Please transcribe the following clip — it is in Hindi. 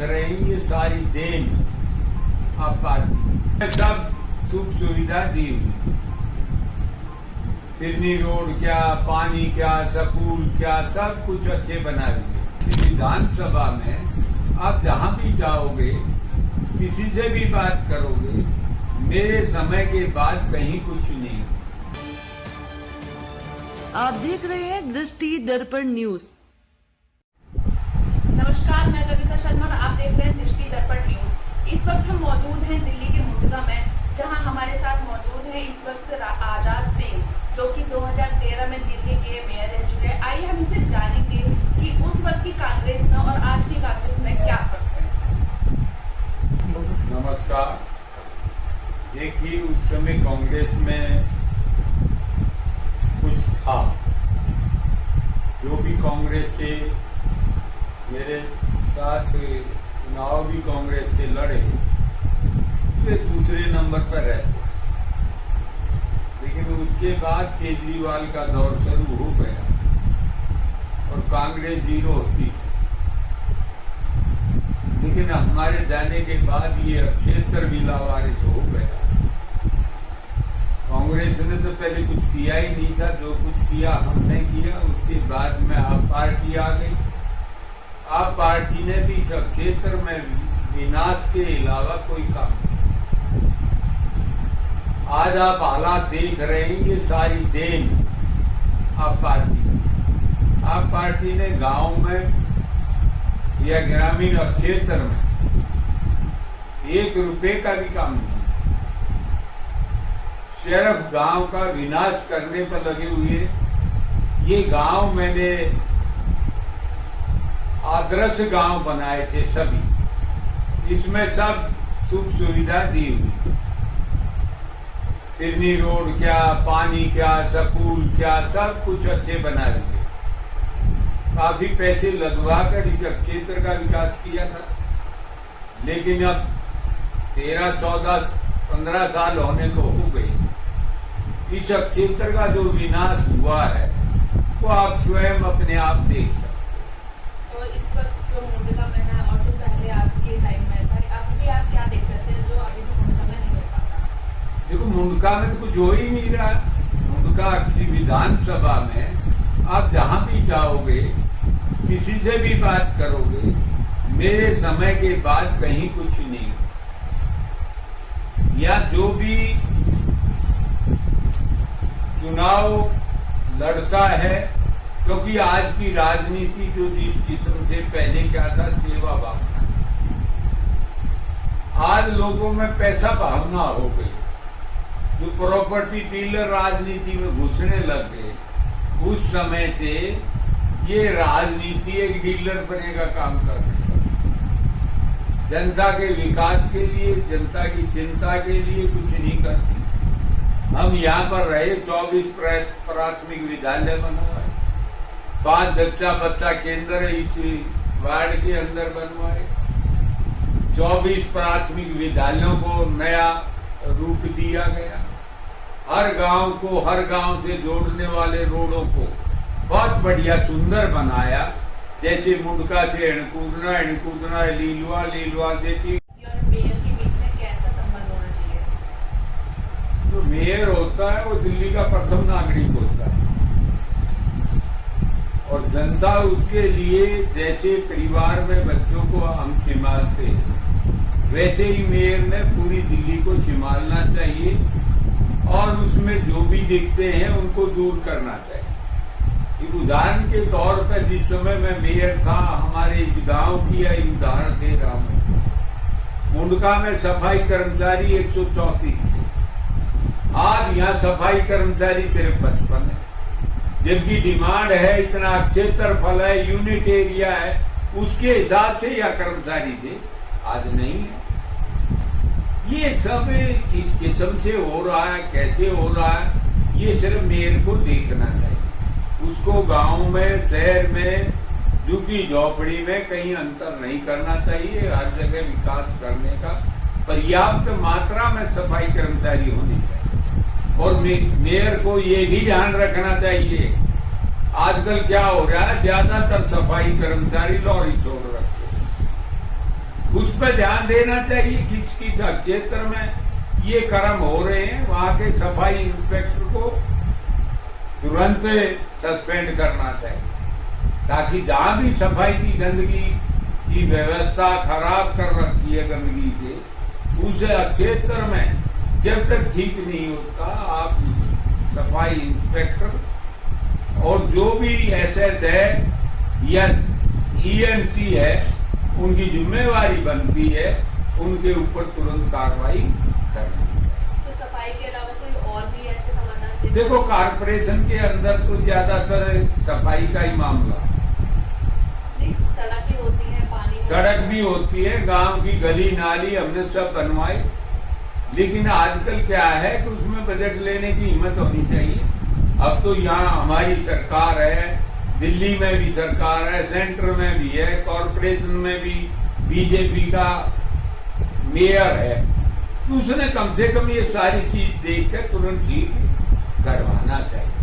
रहे हैं ये सारी देन आप पार्टी सब सुख सुविधा दी हुई, फिरनी रोड क्या, पानी क्या, स्कूल क्या, सब कुछ अच्छे बना दिए। विधानसभा में आप जहाँ भी जाओगे, किसी से भी बात करोगे, मेरे समय के बाद कहीं कुछ नहीं। आप देख रहे हैं दृष्टि दर्पण न्यूज। नमस्कार, मैं कविता शर्मा और आप देख रहे हैं दृष्टि दर्पण न्यूज। इस वक्त हम मौजूद हैं दिल्ली के मुंडका में, जहां हमारे साथ मौजूद है इस वक्त आजाद सिंह, जो कि 2013 में दिल्ली के मेयर रह चुके हैं। आइए हम इसे जानेंगे कि उस वक्त की कांग्रेस में और आज की कांग्रेस में क्या फर्क है। नमस्कार। देखिए, उस समय कांग्रेस में कुछ था, जो भी कांग्रेस से मेरे साथ चुनाव भी कांग्रेस से लड़े, वे दूसरे नंबर पर रहते। लेकिन उसके बाद केजरीवाल का दौर शुरू हो गया और कांग्रेस जीरो होती थी। लेकिन हमारे जाने के बाद ये क्षेत्र भी लावारिस हो गया। कांग्रेस ने तो पहले कुछ किया ही नहीं था, जो कुछ किया हमने किया। उसके बाद में आप पार्टी आ गई। आप पार्टी ने भी इस क्षेत्र में विनाश के अलावा कोई काम नहीं। आज आप हालात देख रहे हैं, ये सारी देन आप पार्टी ने गांव में या ग्रामीण क्षेत्र में 1 रुपए का भी काम नहीं, सिर्फ गांव का विनाश करने पर लगे हुए। ये गांव मैंने आदर्श गांव बनाए थे सभी, इसमें सब सुख सुविधा दी हुई, फिरनी रोड क्या, पानी क्या, स्कूल क्या, सब कुछ अच्छे बना दिए। काफी पैसे लगवा कर इस क्षेत्र का विकास किया था। लेकिन अब 13, 14, 15 साल होने को हो गए। इस क्षेत्र का जो विनाश हुआ है वो आप स्वयं अपने आप देख सकते। तो इस वक्त जो मुंडका में है और जो पहले आपके टाइम में था, अभी आप क्या देख सकते हैं जो अभी भी मुंडका में नहीं हो पाता? देखो, मुंडका में तो कुछ हो ही नहीं रहा। मुंडका की विधानसभा में आप जहाँ भी जाओगे, किसी से भी बात करोगे, मेरे समय के बाद कहीं कुछ नहीं। या जो भी चुनाव लड़ता है, क्योंकि आज की राजनीति जो जिस किस्म से पहले क्या था, सेवा भावना, आज लोगों में पैसा भावना हो गई। जो प्रॉपर्टी डीलर राजनीति में घुसने लग गए, उस समय से ये राजनीति एक डीलर बने का काम कर रही है। जनता के विकास के लिए, जनता की चिंता के लिए कुछ नहीं करती। हम यहाँ पर रहे, 24 प्राथमिक विद्यालय बनवाए, 5 बच्चा केंद्र इस वार्ड के अंदर बनवाए, 24 प्राथमिक विद्यालयों को नया रूप दिया गया। हर गांव से जोड़ने वाले रोडों को बहुत बढ़िया सुंदर बनाया। जैसे मुंडका से एणकूदना, लीलवा देखिए। मेयर के बीच में कैसा संबंध होना चाहिए? जो मेयर होता है वो दिल्ली का प्रथम नागरिक होता है, और जनता उसके लिए जैसे परिवार में बच्चों को हम संभालते हैं, वैसे ही मेयर ने पूरी दिल्ली को संभालना चाहिए और उसमें जो भी दिखते हैं उनको दूर करना चाहिए। एक उदाहरण के तौर पर, जिस समय मैं मेयर था, हमारे इस गांव की उदाहरण दे रहा हूँ। मुंडका में सफाई कर्मचारी 134 थे, आज यहाँ सफाई कर्मचारी सिर्फ 55 है। जबकि डिमांड है, इतना क्षेत्रफल है, यूनिट एरिया है, उसके हिसाब से यह कर्मचारी थे, आज नहीं है। ये सब किस किस्म से हो रहा है, कैसे हो रहा है, ये सिर्फ मेयर को देखना चाहिए। उसको गांव में, शहर में, झुग्गी झोपड़ी में कहीं अंतर नहीं करना चाहिए। हर जगह विकास करने का पर्याप्त मात्रा में सफाई कर्मचारी होनी चाहिए। और मेयर को ये भी ध्यान रखना चाहिए, आजकल क्या हो रहा है, ज्यादातर सफाई कर्मचारी लॉरी छोड़ रखते हैं। उस पर ध्यान देना चाहिए। किस किस क्षेत्र में ये कर्म हो रहे हैं, वहां के सफाई इंस्पेक्टर को तुरंत सस्पेंड करना चाहिए, ताकि जहां भी सफाई की गंदगी की व्यवस्था खराब कर रखी है गंदगी से, उस क्षेत्र में जब तक ठीक नहीं होता, आप सफाई इंस्पेक्टर और जो भी एसएस है या ईएनसी है, उनकी जिम्मेवारी बनती है उनके ऊपर तुरंत कार्रवाई करनी चाहिए। तो सफाई के अलावा कोई और भी ऐसे समाधान? देखो, कारपोरेशन के अंदर तो ज्यादातर सफाई का ही मामला है। सड़कें होती है, पानी सड़क भी होती है, गांव की गली नाली हमने सब बनवाई, लेकिन आजकल क्या है कि उसमें बजट लेने की हिम्मत होनी चाहिए। अब तो यहाँ हमारी सरकार है, दिल्ली में भी सरकार है, सेंटर में भी है, कॉरपोरेशन में भी बीजेपी का मेयर है, तो उसने कम से कम ये सारी चीज देख कर तुरंत ठीक करवाना चाहिए।